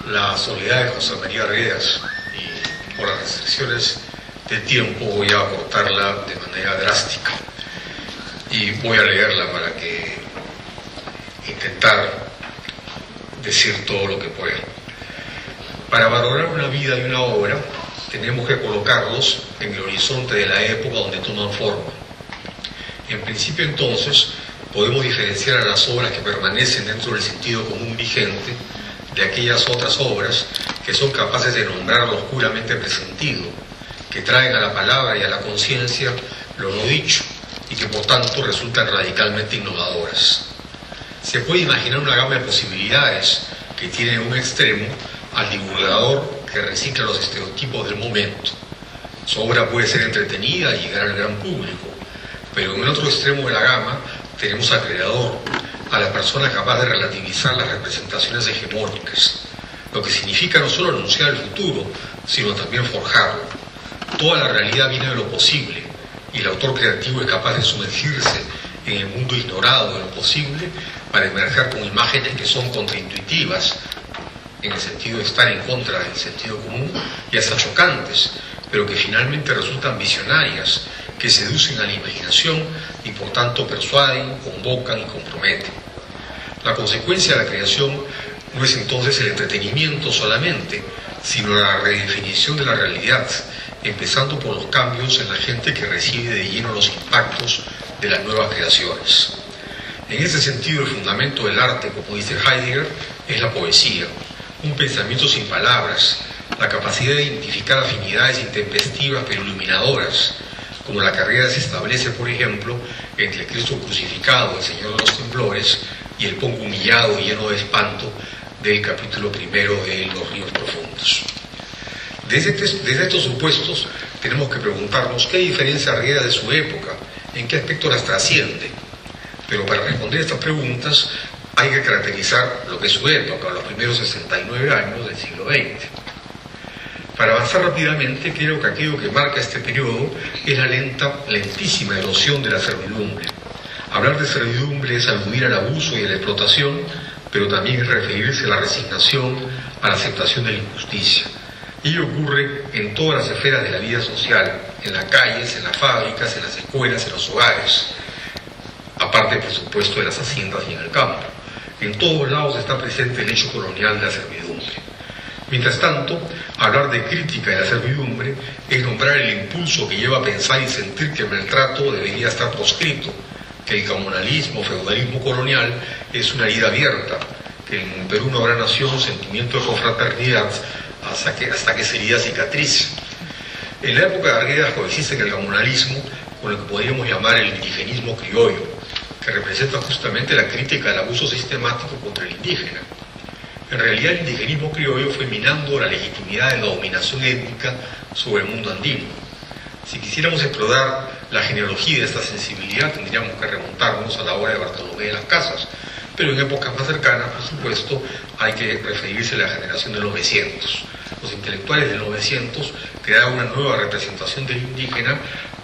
La soledad de José María Arguedas, y por las restricciones de tiempo voy a acortarla de manera drástica y voy a leerla para que intentar decir todo lo que pueda. Para valorar una vida y una obra tenemos que colocarlos en el horizonte de la época donde toman forma. En principio, entonces, podemos diferenciar a las obras que permanecen dentro del sentido común vigente de aquellas otras obras que son capaces de nombrar lo oscuramente presentido, que traen a la palabra y a la conciencia lo no dicho y que por tanto resultan radicalmente innovadoras. Se puede imaginar una gama de posibilidades que tiene en un extremo al divulgador que recicla los estereotipos del momento. Su obra puede ser entretenida y llegar al gran público, pero en el otro extremo de la gama tenemos al creador, a la persona capaz de relativizar las representaciones hegemónicas, lo que significa no solo anunciar el futuro, sino también forjarlo. Toda la realidad viene de lo posible, y el autor creativo es capaz de sumergirse en el mundo ignorado de lo posible para emerger con imágenes que son contraintuitivas, en el sentido de estar en contra del sentido común, y hasta chocantes, pero que finalmente resultan visionarias, que seducen a la imaginación y por tanto persuaden, convocan y comprometen. La consecuencia de la creación no es entonces el entretenimiento solamente, sino la redefinición de la realidad, empezando por los cambios en la gente que recibe de lleno los impactos de las nuevas creaciones. En ese sentido, el fundamento del arte, como dice Heidegger, es la poesía, un pensamiento sin palabras, la capacidad de identificar afinidades intempestivas pero iluminadoras, como la que Arguedas establece, por ejemplo, entre el Cristo crucificado, el Señor de los temblores, y el Pongo humillado y lleno de espanto del capítulo primero de Los ríos profundos. Desde estos supuestos tenemos que preguntarnos qué diferencia Arguedas de su época, en qué aspecto las trasciende. Pero para responder estas preguntas hay que caracterizar lo que es su época, los primeros 69 años del siglo XX. Para avanzar rápidamente, creo que aquello que marca este periodo es la lentísima erosión de la servidumbre. Hablar de servidumbre es aludir al abuso y a la explotación, pero también es referirse a la resignación, a la aceptación de la injusticia. Ello ocurre en todas las esferas de la vida social, en las calles, en las fábricas, en las escuelas, en los hogares, aparte, por supuesto, de las haciendas y en el campo. En todos lados está presente el hecho colonial de la servidumbre. Mientras tanto, hablar de crítica de la servidumbre es nombrar el impulso que lleva a pensar y sentir que el maltrato debería estar proscrito, que el comunalismo, feudalismo colonial es una herida abierta, que en Perú no habrá nación, sentimiento de confraternidad, hasta que sería cicatriz. En la época de Arguedas coexiste en el comunalismo con lo que podríamos llamar el indigenismo criollo, que representa justamente la crítica al abuso sistemático contra el indígena. En realidad, el indigenismo criollo fue minando la legitimidad de la dominación étnica sobre el mundo andino. Si quisiéramos explorar la genealogía de esta sensibilidad, tendríamos que remontarnos a la obra de Bartolomé de las Casas, pero en épocas más cercanas, por supuesto, hay que referirse a la generación del 900. Los intelectuales del 900 crearon una nueva representación del indígena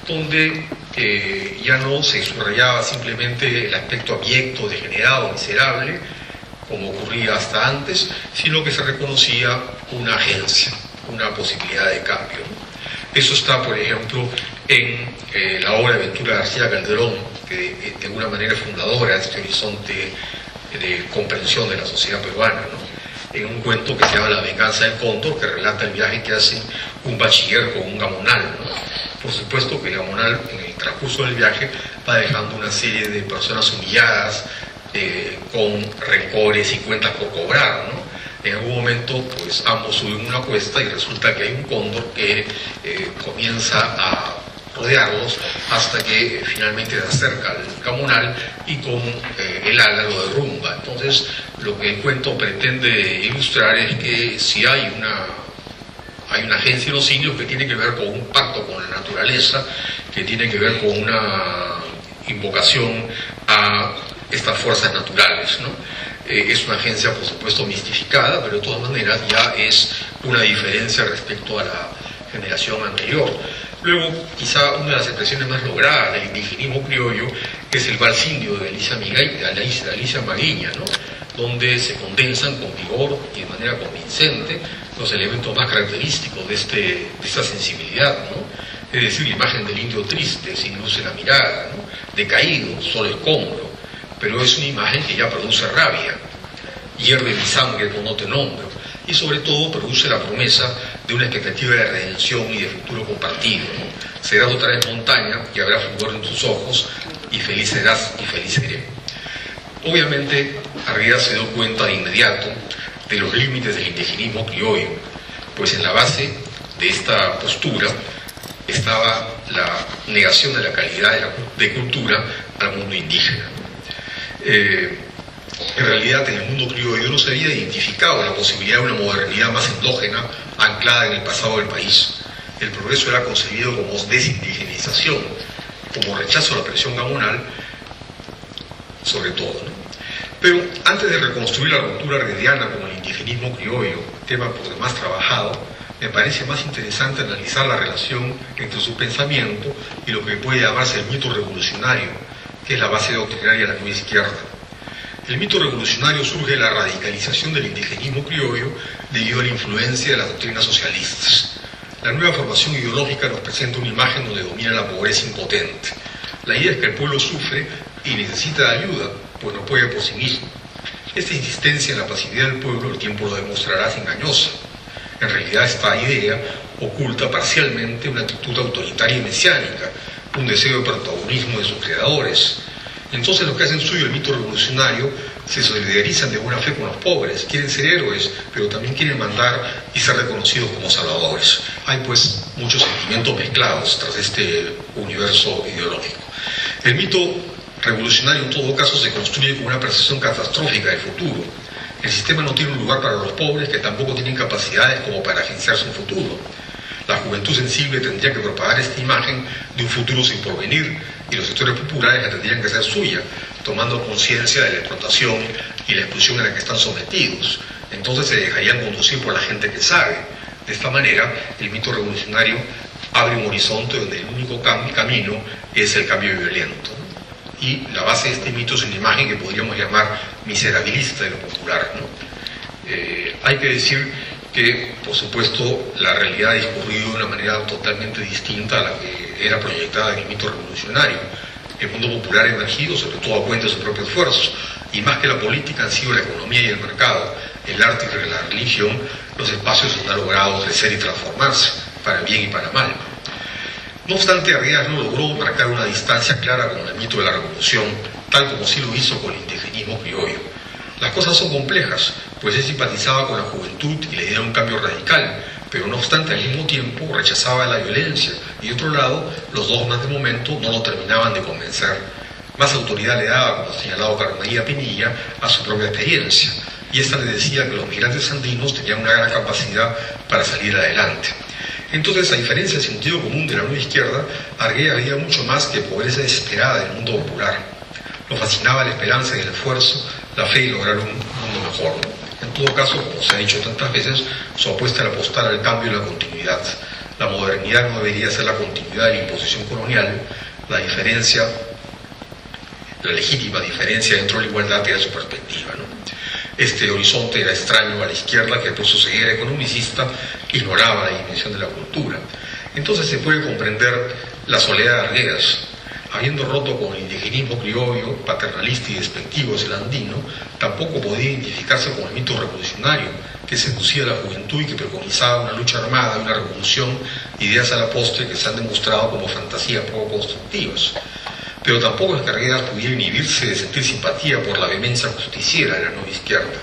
donde ya no se subrayaba simplemente el aspecto abyecto, degenerado, miserable, como ocurría hasta antes, sino que se reconocía una agencia, una posibilidad de cambio. Eso está, por ejemplo, en la obra de Ventura García Calderón, que de alguna manera es fundadora de este horizonte de comprensión de la sociedad peruana, ¿no? En un cuento que se llama La venganza del cóndor, que relata el viaje que hace un bachiller con un gamonal, ¿no? Por supuesto que el gamonal, en el transcurso del viaje, va dejando una serie de personas humilladas, con rencores y cuentas por cobrar, ¿no? En algún momento, pues ambos suben una cuesta y resulta que hay un cóndor que comienza a rodearlos hasta que finalmente se acerca al gamonal y con el ala lo derrumba. Entonces, lo que el cuento pretende ilustrar es que si hay una Hay una agencia en los indios que tiene que ver con un pacto con la naturaleza, que tiene que ver con una invocación a estas fuerzas naturales, ¿no? Es una agencia, por supuesto, mistificada, pero de todas maneras ya es una diferencia respecto a la generación anterior. Luego, quizá una de las expresiones más logradas del indigenismo criollo es el vals indio de Alicia Maguiña, ¿no? Donde se condensan con vigor y de manera convincente los elementos más característicos de esta sensibilidad, ¿no? Es decir, la imagen del indio triste, sin luz en la mirada, ¿no? Decaído, solo escombro, pero es una imagen que ya produce rabia, hierve mi sangre cuando te nombro, y sobre todo produce la promesa de una expectativa de redención y de futuro compartido, ¿no? Serás otra vez montaña y habrá fulgor en tus ojos, y feliz serás y feliz seré. Obviamente, Arguedas se dio cuenta de inmediato de los límites del indigenismo criollo, pues en la base de esta postura estaba la negación de la calidad de cultura al mundo indígena. En realidad, en el mundo criollo no se había identificado la posibilidad de una modernidad más endógena anclada en el pasado del país. El progreso era concebido como desindigenización, como rechazo a la presión gamonal, sobre todo, ¿no? Pero antes de reconstruir la ruptura arguediana como el indigenismo criollo, tema por demás trabajado, me parece más interesante analizar la relación entre su pensamiento y lo que puede llamarse el mito revolucionario, que es la base doctrinaria de la nueva izquierda. El mito revolucionario surge de la radicalización del indigenismo criollo debido a la influencia de las doctrinas socialistas. La nueva formación ideológica nos presenta una imagen donde domina la pobreza impotente. La idea es que el pueblo sufre y necesita de ayuda, pues no puede por sí mismo. Esta insistencia en la pasividad del pueblo, el tiempo lo demostrará, es engañosa. En realidad, esta idea oculta parcialmente una actitud autoritaria y mesiánica, un deseo de protagonismo de sus creadores. Entonces, los que hacen suyo el mito revolucionario se solidarizan de buena fe con los pobres, quieren ser héroes, pero también quieren mandar y ser reconocidos como salvadores. Hay, pues, muchos sentimientos mezclados tras este universo ideológico. El mito revolucionario, en todo caso, se construye con una percepción catastrófica del futuro. El sistema no tiene un lugar para los pobres, que tampoco tienen capacidades como para agenciarse un futuro. La juventud sensible tendría que propagar esta imagen de un futuro sin porvenir, y los sectores populares la tendrían que ser suya, tomando conciencia de la explotación y la expulsión a la que están sometidos. Entonces se dejarían conducir por la gente que sabe. De esta manera, el mito revolucionario abre un horizonte donde el único camino es el cambio violento. Y la base de este mito es una imagen que podríamos llamar miserabilista de lo popular, ¿no? Hay que decir que, por supuesto, la realidad ha discurrido de una manera totalmente distinta a la que era proyectada en el mito revolucionario. El mundo popular ha emergido, sobre todo a cuenta de sus propios esfuerzos, y más que la política han sido la economía y el mercado, el arte y la religión, los espacios donde ha logrado crecer y transformarse, para bien y para mal. No obstante, Arguedas no logró marcar una distancia clara con el mito de la revolución, tal como sí lo hizo con el indigenismo criollo. Las cosas son complejas, pues él simpatizaba con la juventud y le idea de un cambio radical, pero no obstante al mismo tiempo rechazaba la violencia, y de otro lado, los dogmas de momento no lo terminaban de convencer. Más autoridad le daba, como ha señalado Carmen María Pinilla, a su propia experiencia, y esta le decía que los migrantes andinos tenían una gran capacidad para salir adelante. Entonces, a diferencia del sentido común de la nueva izquierda, Arguedas veía mucho más que pobreza desesperada del mundo popular. Lo fascinaba la esperanza y el esfuerzo, la fe y lograr un mundo mejor. En todo caso, como se ha dicho tantas veces, su apuesta era apostar al cambio y la continuidad. La modernidad no debería ser la continuidad de la imposición colonial, la legítima diferencia dentro de la igualdad era su perspectiva, ¿no? Este horizonte era extraño a la izquierda, que por su ceguera economicista ignoraba la dimensión de la cultura. Entonces se puede comprender la soledad de Arguedas. Habiendo roto con el indigenismo criollo, paternalista y despectivo hacia el andino, tampoco podía identificarse con el mito revolucionario, que seducía a la juventud y que preconizaba una lucha armada y una revolución, ideas a la postre que se han demostrado como fantasías poco constructivas. Pero tampoco es que Arguedas pudiera inhibirse de sentir simpatía por la vehemencia justiciera de la nueva izquierda.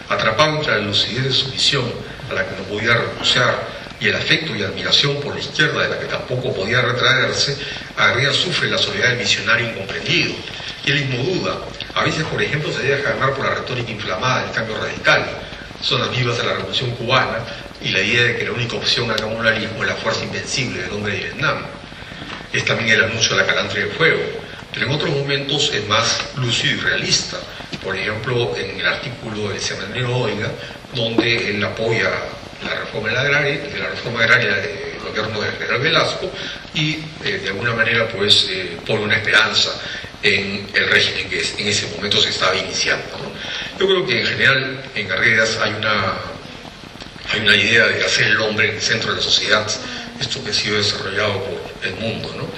Atrapado entre la lucidez de su visión, a la que no podía renunciar, y el afecto y admiración por la izquierda, de la que tampoco podía retraerse, Arguedas sufre la soledad del visionario incomprendido. Y él mismo duda. A veces, por ejemplo, se deja ganar por la retórica inflamada del cambio radical. son las vivas de la Revolución Cubana y la idea de que la única opción al comunalismo es la fuerza invencible del hombre de Vietnam. Es también el anuncio de la calandria de fuego, pero en otros momentos es más lúcido y realista. Por ejemplo, en el artículo del semanario Oiga, donde él apoya la reforma agraria del gobierno del general Velasco y de alguna manera pues pone una esperanza en el régimen que en ese momento se estaba iniciando, ¿no? Yo creo que en general en Arguedas hay una idea de hacer el hombre en el centro de la sociedad, esto que ha sido desarrollado por el mundo, ¿no?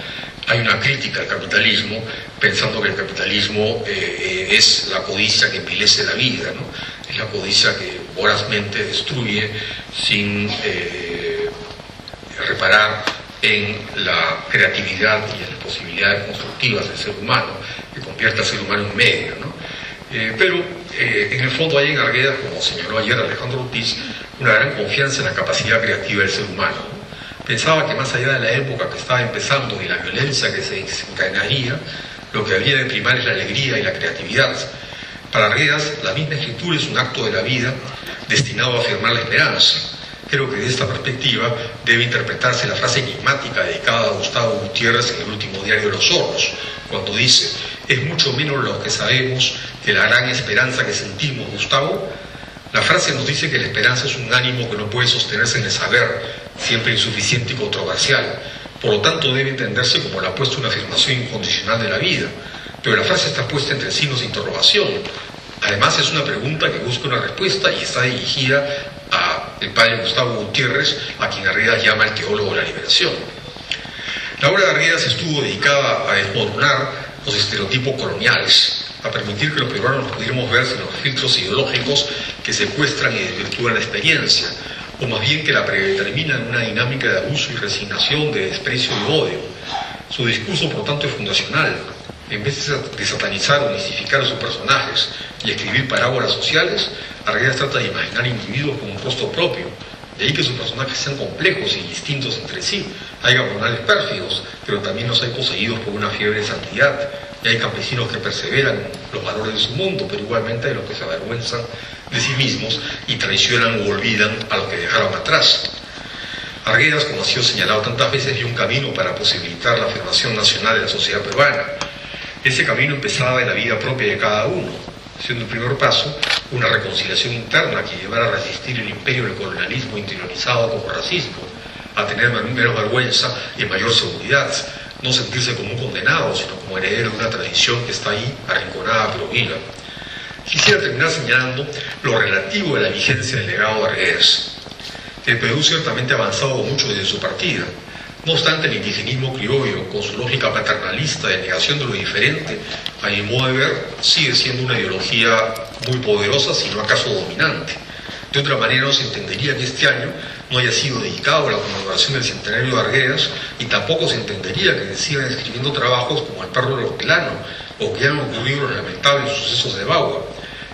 Hay una crítica al capitalismo, pensando que el capitalismo es la codicia que envilece la vida, ¿no? Es la codicia que vorazmente destruye sin reparar en la creatividad y en las posibilidades constructivas del ser humano, que convierte al ser humano en medio, ¿no? Pero en el fondo hay en Arguedas, como señaló ayer Alejandro Ortiz, una gran confianza en la capacidad creativa del ser humano, ¿no? Pensaba que más allá de la época que estaba empezando y la violencia que se desencadenaría, lo que había de primar es la alegría y la creatividad. Para Arguedas, la misma escritura es un acto de la vida destinado a afirmar la esperanza. Creo que de esta perspectiva debe interpretarse la frase enigmática dedicada a Gustavo Gutiérrez en el último diario de los zorros, cuando dice: es mucho menos lo que sabemos que la gran esperanza que sentimos, Gustavo. La frase nos dice que la esperanza es un ánimo que no puede sostenerse en el saber, siempre insuficiente y controversial. Por lo tanto, debe entenderse como la apuesta a una afirmación incondicional de la vida. Pero la frase está puesta entre signos de interrogación. Además, es una pregunta que busca una respuesta y está dirigida al padre Gustavo Gutiérrez, a quien Arguedas llama el teólogo de la liberación. La obra de Arguedas estuvo dedicada a desmoronar los estereotipos coloniales, a permitir que los peruanos nos pudiéramos ver sin los filtros ideológicos que secuestran y desvirtúan la experiencia, o más bien que la predeterminan una dinámica de abuso y resignación, de desprecio y odio. Su discurso, por tanto, es fundacional. En vez de satanizar o mistificar a sus personajes y escribir parábolas sociales, Arguedas trata de imaginar individuos con un rostro propio. De ahí que sus personajes sean complejos y distintos entre sí. Hay gamonales pérfidos, pero también los hay poseídos por una fiebre de santidad. Y hay campesinos que perseveran en los valores de su mundo, pero igualmente hay los que se avergüenzan de sí mismos y traicionan o olvidan a los que dejaron atrás. Arguedas, como ha sido señalado tantas veces, vio un camino para posibilitar la afirmación nacional de la sociedad peruana. Ese camino empezaba en la vida propia de cada uno, siendo el primer paso una reconciliación interna que llevara a resistir el imperio del colonialismo interiorizado como racismo, a tener menos vergüenza y mayor seguridad, no sentirse como un condenado, sino como heredero de una tradición que está ahí, arrinconada pero viva. Quisiera terminar señalando lo relativo de la vigencia del legado de Arguedas. El Perú ciertamente ha avanzado mucho desde su partida. No obstante, el indigenismo criollo, con su lógica paternalista de negación de lo diferente, a mi modo de ver, sigue siendo una ideología muy poderosa, si no acaso dominante. De otra manera, no se entendería que este año no haya sido dedicado a la conmemoración del centenario de Arguedas, y tampoco se entendería que sigan escribiendo trabajos como El perro del hortelano, o que hayan ocurrido los lamentables sucesos de Bagua.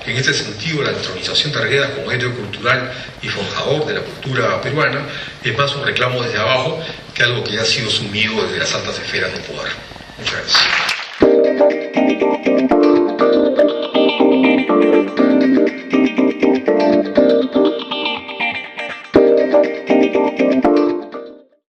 En este sentido, la entronización de Arguedas como héroe cultural y forjador de la cultura peruana es más un reclamo desde abajo que algo que ya ha sido asumido desde las altas esferas del poder. Muchas gracias.